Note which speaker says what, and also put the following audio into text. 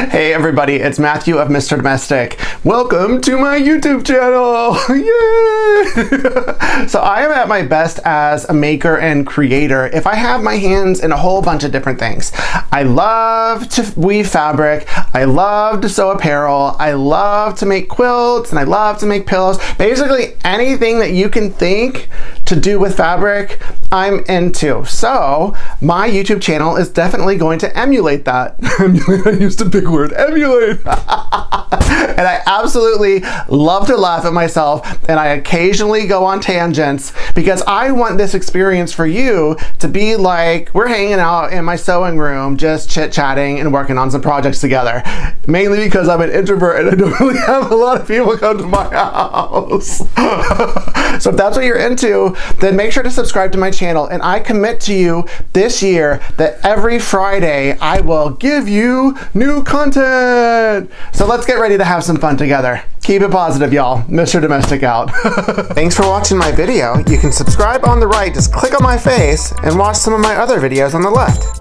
Speaker 1: Hey everybody, it's Matthew of Mr. Domestic. Welcome to my YouTube channel! Yay! So I am at my best as a maker and creator if I have my hands in a whole bunch of different things. I love to weave fabric, I love to sew apparel, I love to make quilts, and I love to make pillows. Basically anything that you can think to do with fabric, I'm into. So my YouTube channel is definitely going to emulate that. I used a big word, emulate. And I absolutely love to laugh at myself, and I occasionally go on tangents because I want this experience for you to be like we're hanging out in my sewing room just chit-chatting and working on some projects together. Mainly because I'm an introvert and I don't really have a lot of people come to my house. So if that's what you're into, then make sure to subscribe to my channel, and I commit to you this year that every Friday I will give you new content. So let's get ready to have some fun together. Keep it positive, y'all. Mr. Domestic out. Thanks for watching my video. You can subscribe on the right, just click on my face and watch some of my other videos on the left.